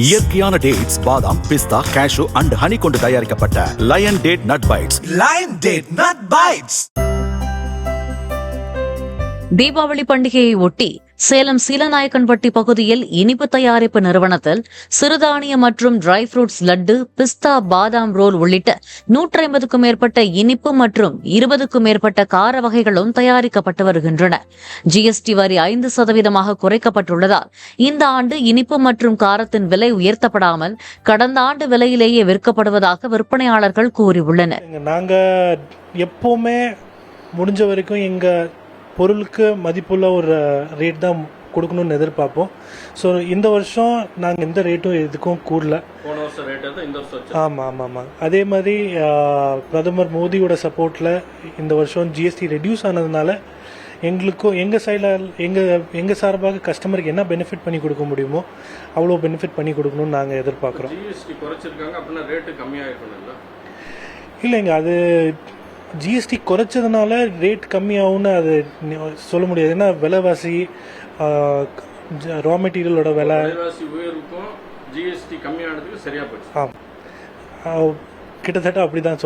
இயற்கையான டேட்ஸ், பாதாம், பிஸ்தா, cash and honey கொண்டு தயாரிக்கப்பட்ட lion date nut bites. Lion date nut bites. Deepavali பண்டிகையை ஒட்டி சேலம் சீலநாயக்கன்பட்டி பகுதியில் இனிப்பு தயாரிப்பு நிறுவனத்தில் சிறுதானிய மற்றும் ட்ரை ஃப்ரூட்ஸ் லட்டு, பிஸ்தா, பாதாம் ரோல் உள்ளிட்ட 150க்கும் மேற்பட்ட இனிப்பு மற்றும் 20க்கும் மேற்பட்ட கார வகைகளும் தயாரிக்கப்பட்டு வருகின்றன. ஜிஎஸ்டி வரி 5% குறைக்கப்பட்டுள்ளதால் இந்த ஆண்டு இனிப்பு மற்றும் காரத்தின் விலை உயர்த்தப்படாமல் கடந்த ஆண்டு விலையிலேயே விற்கப்படுவதாக விற்பனையாளர்கள் கூறியுள்ளனர். நாங்க எப்பவுமே முடிஞ்ச வரைக்கும் எங்க பொருளுக்கு மதிப்புள்ள ஒரு ரேட் தான் கொடுக்கணும்னு எதிர்பார்ப்போம். ஸோ இந்த வருஷம் நாங்கள் எந்த ரேட்டும் எதுக்கும் கூடல. ஆமாம். அதே மாதிரி பிரதமர் மோடியோட சப்போர்ட்டில் இந்த வருஷம் ஜிஎஸ்டி ரெடியூஸ் ஆனதுனால எங்களுக்கும் எங்கள் சைடில் எங்கள் சார்பாக கஸ்டமருக்கு என்ன பெனிஃபிட் பண்ணி கொடுக்க முடியுமோ அவ்வளோ பெனிஃபிட் பண்ணி கொடுக்கணும்னு நாங்கள் எதிர்பார்க்குறோம். இல்லைங்க, அது ஜிஎஸ்டி குறைச்சதுனால ரேட் கம்மியாகும்னு அது சொல்ல முடியாது. ஏன்னா விலைவாசி, ரா மெட்டீரியலோட விலை கிட்டத்தட்ட அப்படிதான்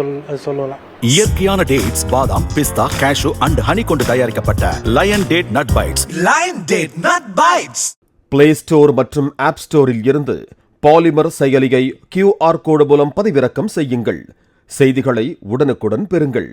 சொல்லலாம். இயற்கையான டேட்ஸ், பாதாம், பிஸ்தா, கேஷு அண்ட் ஹனி கொண்டு தயாரிக்கப்பட்ட lion date nut bites. Lion date nut bites. Play store மற்றும் ஆப் ஸ்டோரில் இருந்து பாலிமர் செயலியை QR கோடு மூலம் பதிவிறக்கம் செய்யுங்கள். செய்திகளை உடனுக்குடன் பெறுங்கள்.